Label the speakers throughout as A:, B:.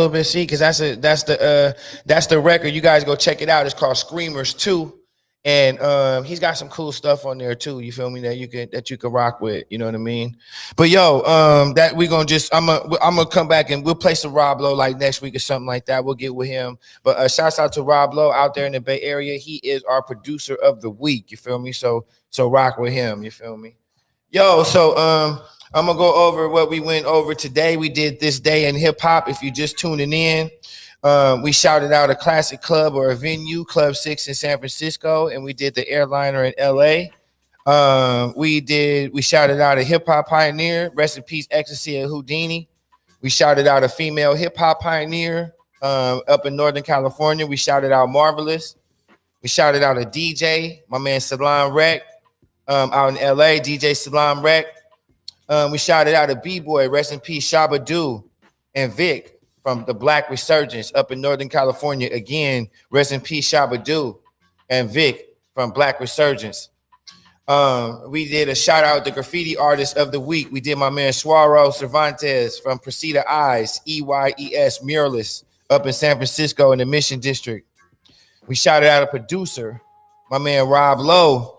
A: little bit, see, because that's the record. You guys go check it out. It's called Screamers 2. And he's got some cool stuff on there too. You feel me? That you can rock with. You know what I mean? But yo, that we gonna just I'm gonna come back and we'll play some Rob Lowe like next week or something like that. We'll get with him. But shouts out to Rob Lowe out there in the Bay Area. He is our producer of the week. You feel me? So rock with him. You feel me? Yo, so I'm gonna go over what we went over today. We did this day in hip hop. If you just tuning in. We shouted out a classic club or a venue, Club 6 in San Francisco, and we did the Airliner in LA. We shouted out a hip hop pioneer, rest in peace, Ecstasy and Houdini. We shouted out a female hip hop pioneer up in Northern California. We shouted out Marvelous. We shouted out a DJ, my man Salam Rec, out in LA, DJ Salam Rec. We shouted out a B-boy, rest in peace, Shabba and Vic. From the Black Resurgence up in Northern California. Again, rest in peace, Shabba and Vic from Black Resurgence. We did a shout out to Graffiti Artist of the Week. We did my man Suaro Cervantes from Precita Eyes, EYES Muralist up in San Francisco in the Mission District. We shouted out a producer, my man Rob Lowe,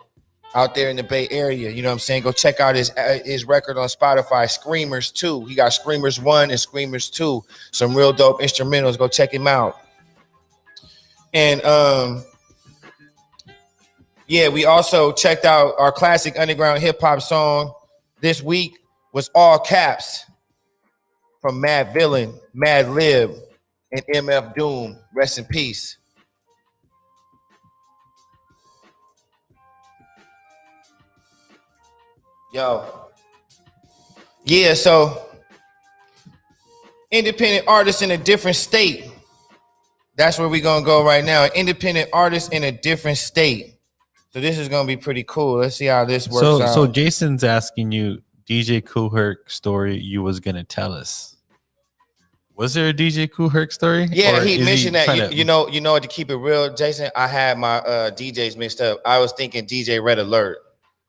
A: out there in the Bay Area. You know what I'm saying? Go check out his record on Spotify, Screamers 2. He got Screamers 1 and Screamers 2. Some real dope instrumentals. Go check him out. And yeah, we also checked out our classic underground hip hop song this week was All Caps from Mad Villain, Mad Lib, and MF Doom. Rest in peace. Yo. Yeah, so independent artists in a different state. That's where we're going to go right now. Independent artists in a different state. So this is going to be pretty cool. Let's see how this works out.
B: So Jason's asking you, DJ Kool Herc story you was going to tell us. Was there a DJ Kool Herc story?
A: Yeah, he mentioned that. You know, to keep it real, Jason, I had my DJs mixed up. I was thinking DJ Red Alert.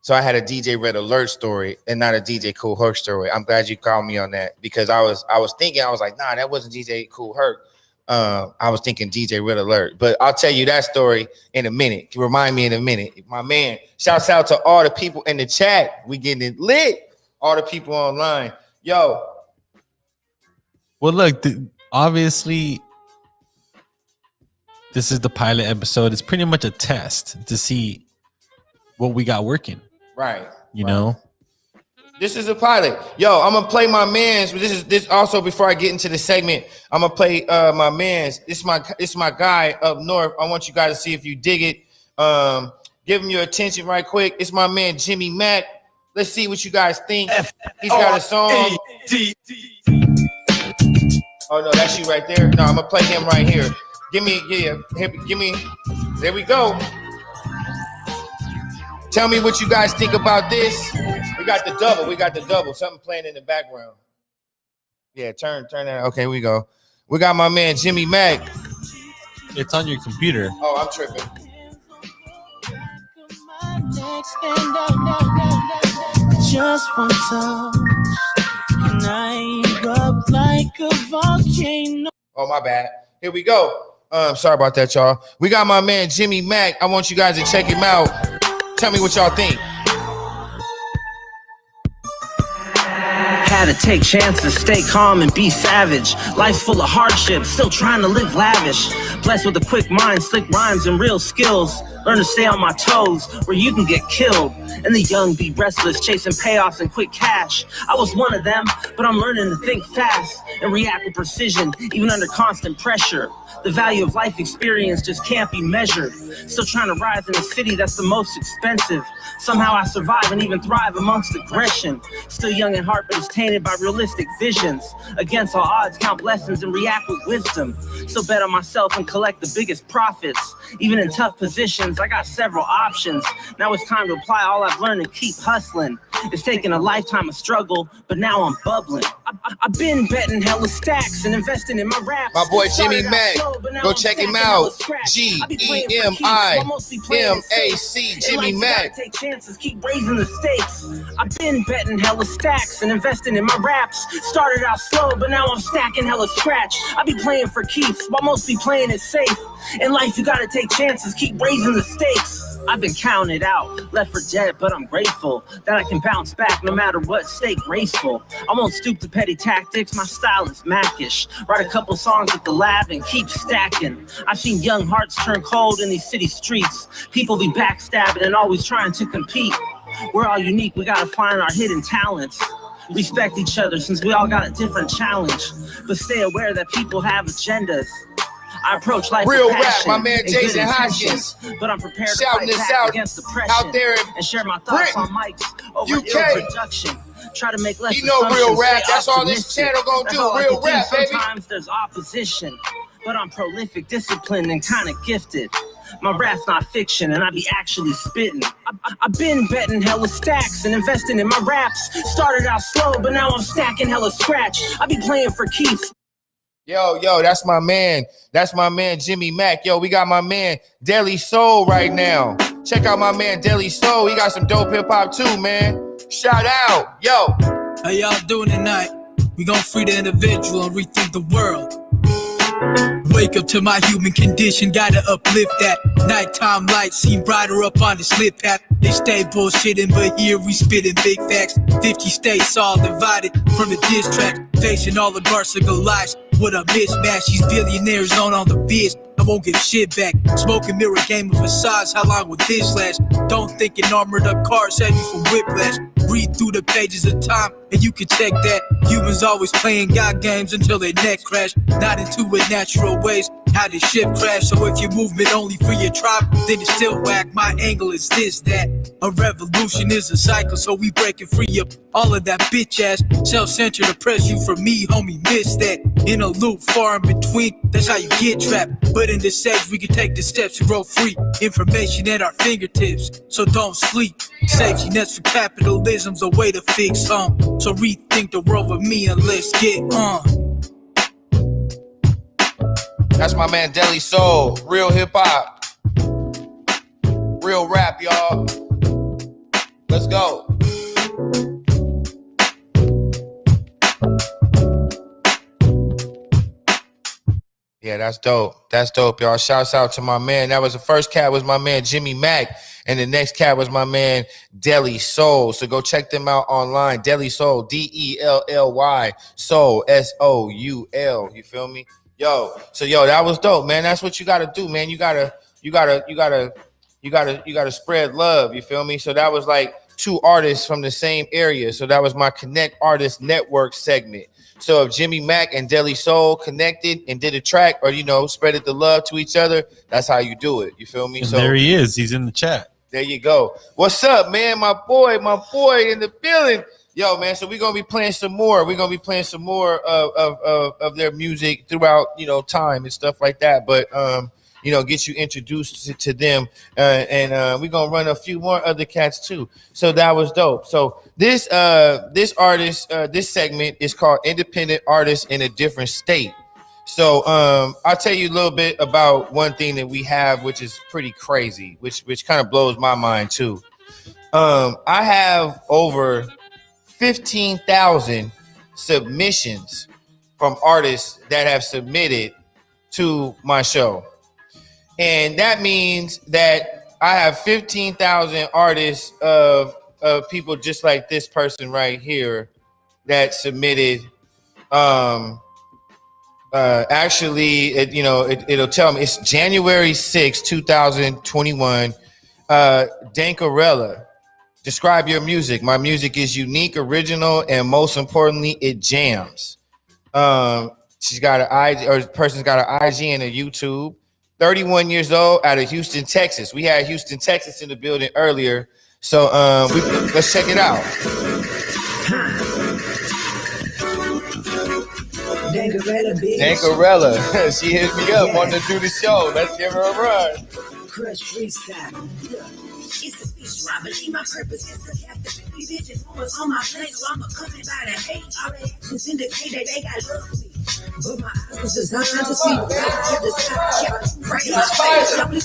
A: So I had a DJ Red Alert story and not a DJ Kool Herc story. I'm glad you called me on that because I was like, nah, that wasn't DJ Kool Herc. I was thinking DJ Red Alert. But I'll tell you that story in a minute. Remind me in a minute. My man, shouts out to all the people in the chat. We getting it lit. All the people online. Yo.
B: Well, look, obviously, this is the pilot episode. It's pretty much a test to see what we got working.
A: Right.
B: You know?
A: This is a pilot. Yo, I'm gonna play my man's. This also before I get into the segment, I'm gonna play my man's. This my guy up north. I want you guys to see if you dig it. Give him your attention right quick. It's my man Jimmy Mack. Let's see what you guys think. He's got a song. Oh no, that's you right there. No, I'm gonna play him right here. Give me. There we go. Tell me what you guys think about this. We got the double. Something playing in the background. Yeah, turn that. Okay, we go. We got my man Jimmy Mack.
B: It's on your computer.
A: Oh, I'm tripping.
C: Just one touch, and I erupt like a volcano.
A: Oh, my bad. Here we go. Sorry about that, y'all. We got my man Jimmy Mack. I want you guys to check him out. Tell me what y'all think.
C: Had to take chances, stay calm and be savage. Life's full of hardships, still trying to live lavish. Blessed with a quick mind, slick rhymes and real skills. Learn to stay on my toes where you can get killed. And the young be restless, chasing payoffs and quick cash. I was one of them, but I'm learning to think fast and react with precision, even under constant pressure. The value of life experience just can't be measured. Still trying to rise in a city that's the most expensive. Somehow I survive and even thrive amongst aggression. Still young at heart, but it's tainted by realistic visions. Against all odds, count blessings and react with wisdom. Still bet on myself and collect the biggest profits. Even in tough positions, I got several options. Now it's time to apply all I've learned and keep hustling. It's taken a lifetime of struggle, but now I'm bubbling. I've been betting hella stacks and investing in my raps.
A: My boy Jimmy Mack, go check him out. G-E-M-I-M-A-C, Jimmy Mack.
C: Take chances, keep raising the stakes. I've been betting hella stacks and investing in my raps. Started out slow, but now I'm stacking hella scratch. I be playing for keeps, while most be playing it safe. In life, you gotta take chances, keep raising the stakes. I've been counted out, left for dead, but I'm grateful that I can bounce back no matter what, stay graceful. I won't stoop to petty tactics, my style is Mac-ish. Write a couple songs at the lab and keep stacking. I've seen young hearts turn cold in these city streets. People be backstabbing and always trying to compete. We're all unique, we gotta find our hidden talents. Respect each other since we all got a different challenge. But stay aware that people have agendas. I approach life
A: real
C: with passion,
A: rap, my man Jason Hodgkins.
C: But I'm prepared to
A: shouting
C: fight
A: this
C: back
A: out
C: against depression
A: out there
C: and share my thoughts
A: Britain,
C: on mics over
A: UK.
C: ill production. Try to make less
A: You know real rap, that's all this
C: optimistic.
A: channel gonna
C: That's
A: do,
C: all I
A: real
C: can do.
A: rap, baby.
C: Sometimes there's opposition, but I'm prolific, disciplined, and kind of gifted. My rap's not fiction, and I be actually spitting. I've been betting hella stacks and investing in my raps. Started out slow, but now I'm stacking hella scratch. I be playing for keeps.
A: Yo, that's my man. That's my man, Jimmy Mack. Yo, we got my man, Deli Soul right now. Check out my man, Deli Soul. He got some dope hip-hop too, man. Shout out. Yo.
D: How y'all doing tonight? We gon' free the individual and rethink the world. Wake up to my human condition, gotta uplift that. Nighttime lights seem brighter up on the slip path. They stay bullshitting, but here we spitting big facts. 50 states all divided from the diss track. Facing oligarchs and Goliaths. What a mismatch, these billionaires on the biz. I won't give shit back. Smoking mirror game of facades, how long will this last? Don't think an armored up car save you from whiplash. Read through the pages of time, and you can check that. Humans always playing God games until their neck crash. Not into it natural ways, how the ship crash. So if your movement only for your tribe, then it's still whack. My angle is this, that. A revolution is a cycle, so we breaking free up all of that bitch ass self-centered oppress you from me, homie, miss that. In a loop far in between, that's how you get trapped. But in this age, we can take the steps to grow free. Information at our fingertips, so don't sleep. Safety nets for capitalism's a way to fix home. So rethink the world with me and let's get on.
A: That's my man, Deli Soul. Real hip-hop. Real rap, y'all. Let's go. Yeah, that's dope. That's dope, y'all. Shouts out to my man. That was the first cat was my man, Jimmy Mack. And the next cat was my man, Deli Soul. So go check them out online. Deli Soul, D-E-L-L-Y, Soul, S-O-U-L. You feel me? Yo, so that was dope, man. That's what you gotta do, man. You gotta spread love. You feel me? So that was like two artists from the same area. So that was my Connect Artist Network segment. So if Jimmy Mack and Deli Soul connected and did a track, or spreaded the love to each other, that's how you do it. You feel me?
B: And
A: so
B: there he is. He's in the chat.
A: There you go. What's up, man? My boy in the building. Yo, man, so we're going to be playing some more. We're going to be playing some more of their music throughout, time and stuff like that. But, get you introduced to them. And we're going to run a few more other cats, too. So that was dope. So this artist, this segment is called Independent Artists in a Different State. So I'll tell you a little bit about one thing that we have, which is pretty crazy, which kind of blows my mind, too. I have over 15,000 submissions from artists that have submitted to my show. And that means that I have 15,000 artists of people just like this person right here that submitted. Actually, it'll tell me it's January 6, 2021. Dankarella. Describe your music. My music is unique, original, and most importantly, it jams. She's got person's got an IG and a YouTube. 31 years old, out of Houston, Texas. We had Houston, Texas in the building earlier. So let's check it out. Dankarella. She hit me up, wanted to do the show. Let's give her a run. Crush freestyle. It's a fish ride, but my purpose is to have the
E: bitches on my plate, so I'm accompanied by the hate. All they actions indicate that they got love for me. But my eyes was designed to see the way I kept the sky. Right in my face, only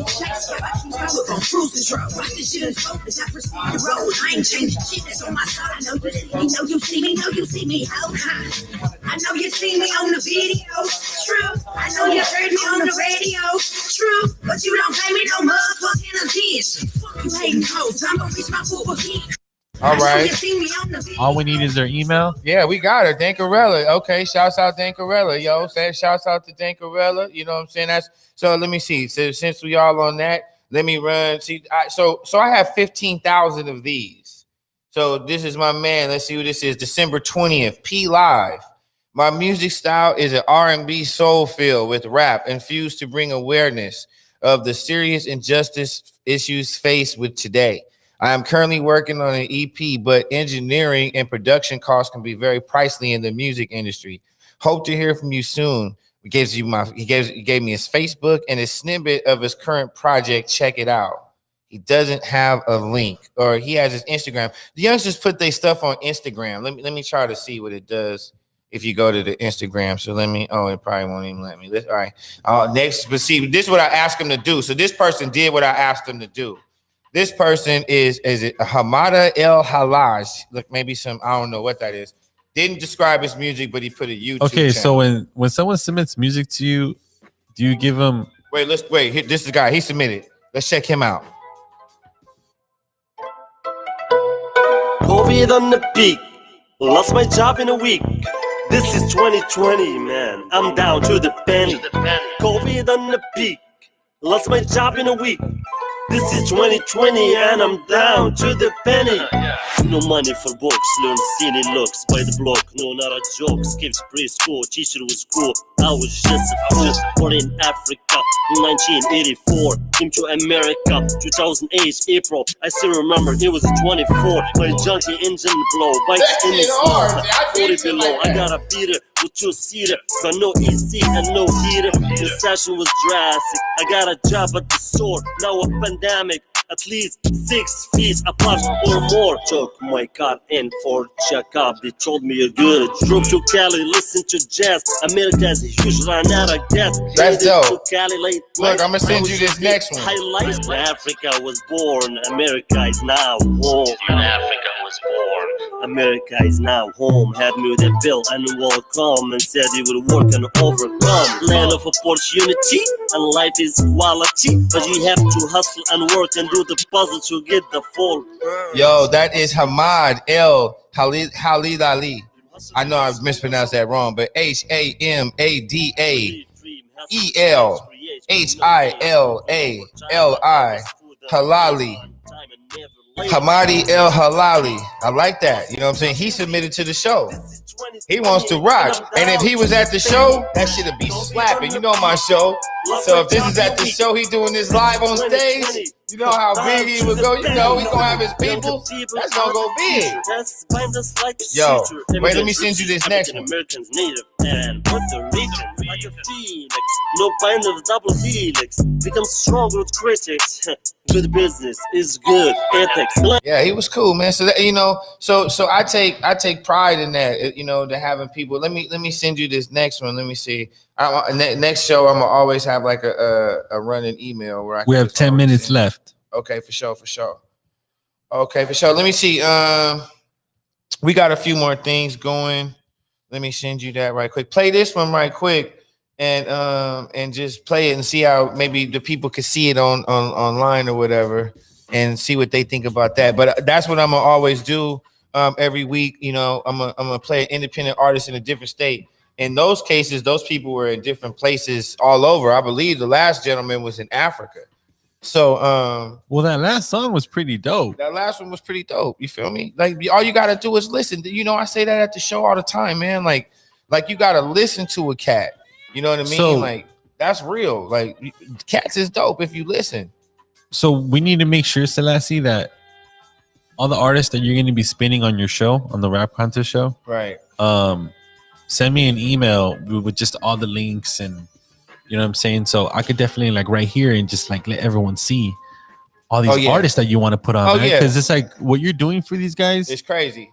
E: chase. I keep power on cruise control. Watch this shit unfold as I proceed to roll. I ain't changing shit that's on my side. I know you see me, how high. I know you see me on the video, true. I know you heard me on the radio, true. But you don't pay me no motherfucking attention. Fuck you hating hoes, I'm gonna reach my full again.
A: All right.
B: All we need is their email.
A: Yeah, we got her, Dankarella. Okay, shouts out Dankarella, yo. Say shouts out to Dankarella. You know what I'm saying? That's so. Let me see. So since we all on that, let me run. See, so I have 15,000 of these. So this is my man. Let's see who this is. December 20th, P Live. My music style is an R&B soul feel with rap infused to bring awareness of the serious injustice issues faced with today. I am currently working on an EP, but engineering and production costs can be very pricey in the music industry. Hope to hear from you soon. He gave me his Facebook and a snippet of his current project. Check it out. He doesn't have a link, or he has his Instagram. The youngsters put their stuff on Instagram. Let me try to see what it does if you go to the Instagram. So it probably won't even let me. All right. Next, but see, this is what I asked him to do. So this person did what I asked him to do. This person is it Hamada El Halaj? Look, maybe I don't know what that is. Didn't describe his music, but he put a YouTube
B: Okay,
A: channel.
B: so when someone submits music to you, do you give them?
A: Wait. This is the guy. He submitted. Let's check him out.
F: COVID on the peak. Lost my job in a week. This is 2020, man. I'm down to the penny. COVID on the peak. Lost my job in a week. This is 2020 and I'm down to the penny. No money for books, learn silly looks by the block. No, not a joke. Skips preschool, teacher was cool. I was just a fool. Born in Africa, 1984. Came to America, 2008 April. I still remember it was 24. My junkie engine blow, bikes in the snow. 40 below. I got a beater with two-seater, but no AC and no heater. The session was drastic. I got a job at the store. Now a pandemic, at least 6 feet apart or more. Took my car in for checkup. They told me you're good. Drove to Cali, listen to jazz. America's a huge run out of gas.
A: That's dope.
F: Cali late.
A: Look, I'm gonna send you this next one.
F: Highlights. Where Africa was born. America is now home. Africa was born. America is now home. Had me with a bill and welcome and said he would work and overcome. Land of opportunity and life is quality, but you have to hustle and work and do the puzzle to get the full.
A: Yo, that is Hamad El Halid Ali. I know I mispronounced that wrong, but HAMADAELHILALI Halali. Hamadi El Halali. I like that. You know what I'm saying? He submitted to the show. He wants to rock. And if he was at the show, that shit'd be slapping. You know my show. So if this is at the show, he doing this live on stage, you know how big he would go. You know he's gonna have his people. That's gonna go big. Yo, wait, let me send you this next one.
F: Americans native and Puerto Ricans like a phoenix. No bind of double helix. Become strong with critics. Good business is good ethics.
A: Yeah, he was cool, man. So that, you know, so I take pride in that. You know, to having people. Let me send you this next one. Let me see. Next show, I'm gonna always have like a running email where
B: we have 10 minutes left.
A: Okay, for sure. Okay, for sure. Let me see. We got a few more things going. Let me send you that right quick. Play this one right quick, and just play it and see how maybe the people could see it on online or whatever, and see what they think about that. But that's what I'm gonna always do every week. You know, I'm gonna play an independent artist in a different state. In those cases, those people were in different places all over. I believe the last gentleman was in Africa. So,
B: well, that last song was pretty dope.
A: That last one was pretty dope. You feel me? Like, all you gotta do is listen. You know, I say that at the show all the time, man. Like you gotta listen to a cat. You know what I mean?
B: So,
A: like, that's real. Like, cats is dope if you listen.
B: So we need to make sure, Sellassie, that all the artists that you're going to be spinning on your show, on the Rap Contest show,
A: right?
B: Send me an email with just all the links, and you know what I'm saying. So I could definitely like right here and just like let everyone see all these artists that you want to put on, man. Because it's like what you're doing for these guys.
A: It's crazy.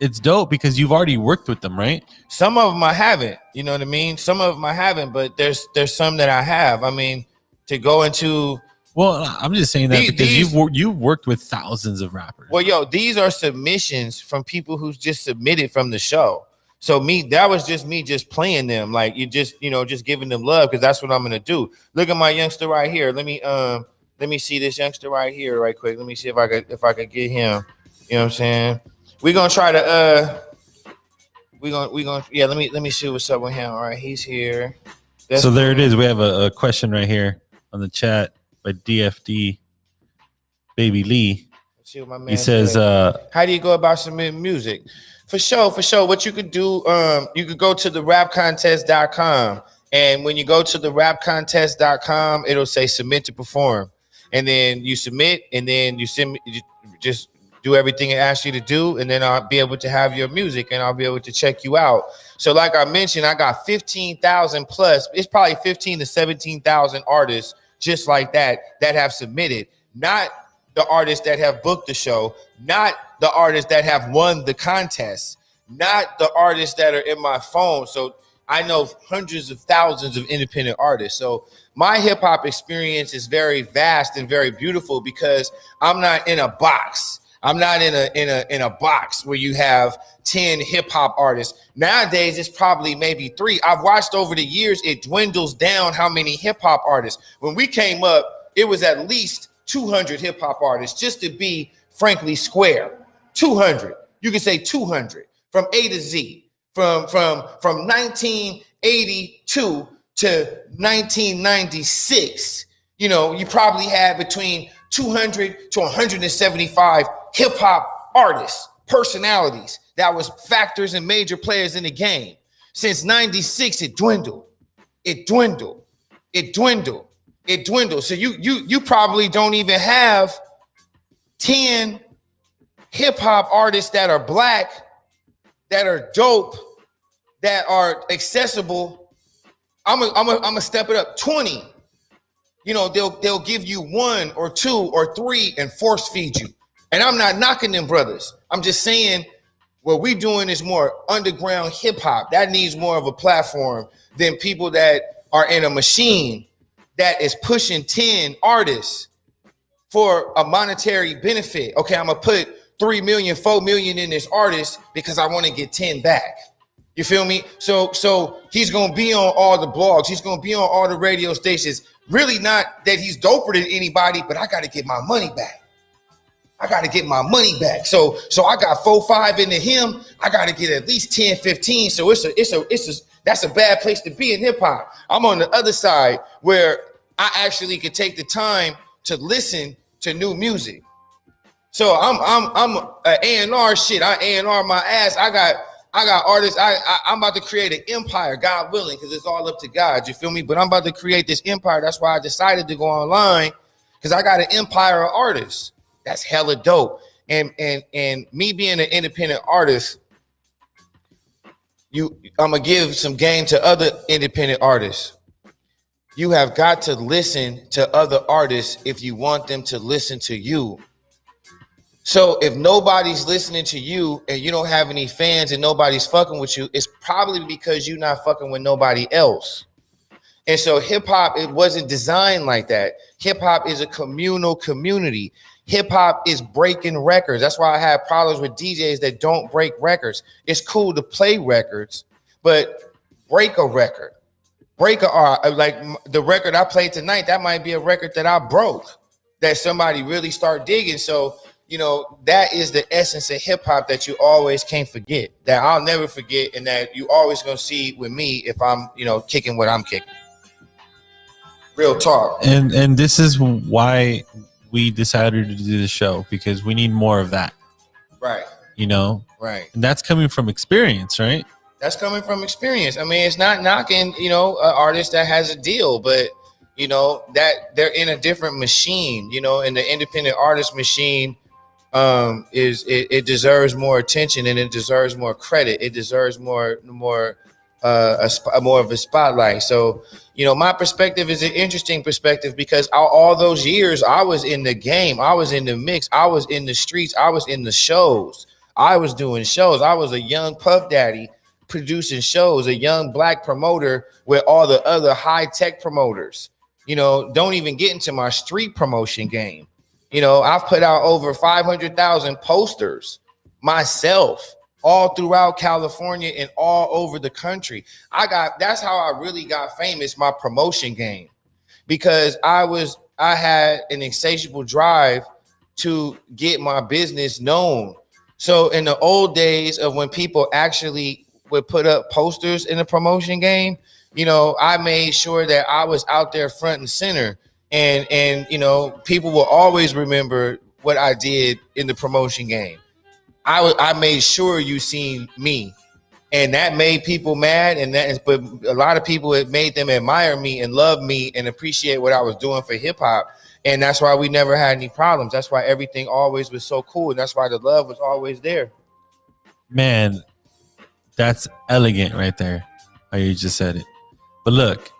B: It's dope because you've already worked with them, right?
A: Some of them I haven't, you know what I mean? Some of them I haven't, but there's some that I have. I mean, to go into...
B: Well, I'm just saying that because you've worked with thousands of rappers.
A: Well, yo, these are submissions from people who just submitted from the show. So that was just me just playing them. Like you just, just giving them love because that's what I'm going to do. Look at my youngster right here. Let me see this youngster right here right quick. Let me see if I could get him. You know what I'm saying? We're gonna try to let me see what's up with him. All right, he's here.
B: So there it is. We have a question right here on the chat by DFD Baby Lee.
A: Let's see what my man
B: he says,
A: how do you go about submitting music? For sure. What you could do, you could go to the rapcontest.com, and when you go to the rapcontest.com, it'll say submit to perform. And then you submit, and then you just do everything it asks you to do, and then I'll be able to have your music, and I'll be able to check you out. So like I mentioned, I got 15,000 plus. It's probably 15 to 17,000 artists just like that have submitted. Not the artists that have booked the show, not the artists that have won the contest, not the artists that are in my phone. So I know hundreds of thousands of independent artists. So my hip hop experience is very vast and very beautiful because I'm not in a box. I'm not in a box where you have 10 hip hop artists. Nowadays, it's probably maybe 3. I've watched over the years, it dwindles down how many hip hop artists. When we came up, it was at least 200 hip hop artists, just to be frankly square. 200. You can say 200 from A to Z, from 1982 to 1996. You probably had between 200 to 175 hip hop artists, personalities that was factors and major players in the game. Since 96, it dwindled. So you probably don't even have 10 hip hop artists that are black, that are dope, that are accessible. I'm gonna step it up. 20. They'll give you 1 or 2 or 3 and force feed you. And I'm not knocking them brothers. I'm just saying what we doing is more underground hip hop. That needs more of a platform than people that are in a machine that is pushing 10 artists for a monetary benefit. Okay, I'm gonna put 3 million, 4 million in this artist because I want to get 10 back. You feel me? So he's gonna be on all the blogs. He's gonna be on all the radio stations. Really not that he's doper than anybody, but I got to get my money back. So I got 4, 5 into him. I got to get at least 10, 15. So that's a bad place to be in hip hop. I'm on the other side where I actually could take the time to listen to new music. So I'm A&R shit. I A&R my ass. I got artists. I'm about to create an empire, God willing, because it's all up to God. You feel me? But I'm about to create this empire. That's why I decided to go online, because I got an empire of artists. That's hella dope. And me being an independent artist, I'm gonna give some game to other independent artists. You have got to listen to other artists if you want them to listen to you. So if nobody's listening to you and you don't have any fans and nobody's fucking with you, it's probably because you're not fucking with nobody else. And so hip hop, it wasn't designed like that. Hip hop is a communal community. Hip hop is breaking records. That's why I have problems with DJs that don't break records. It's cool to play records, but break a record. Like the record I played tonight, that might be a record that I broke, that somebody really start digging. So that is the essence of hip hop that you always can't forget, that I'll never forget, and that you always gonna see with me if I'm, kicking what I'm kicking. Real talk.
B: And this is why we decided to do the show, because we need more of that.
A: Right. Right.
B: And that's coming from experience, right?
A: That's coming from experience. I mean, it's not knocking, an artist that has a deal, but that they're in a different machine, and the independent artist machine it deserves more attention, and it deserves more credit. It deserves more more of a spotlight. So, you know, my perspective is an interesting perspective because all those years I was in the game, I was in the mix, I was in the streets, I was in the shows, I was doing shows. I was a young Puff Daddy producing shows, a young black promoter with all the other high tech promoters. You know, don't even get into my street promotion game. You know, I've put out over 500,000 posters myself all throughout California and all over the country. That's how I really got famous, my promotion game, because I had an insatiable drive to get my business known. So in the old days of when people actually would put up posters in the promotion game, you know, I made sure that I was out there front and center, and you know, people will always remember what I did in the promotion game. I made sure you seen me, and that made people mad, but a lot of people, it made them admire me and love me and appreciate what I was doing for hip hop, and that's why we never had any problems. That's why everything always was so cool, and that's why the love was always there.
B: Man, that's elegant right there. How you just said it. But look,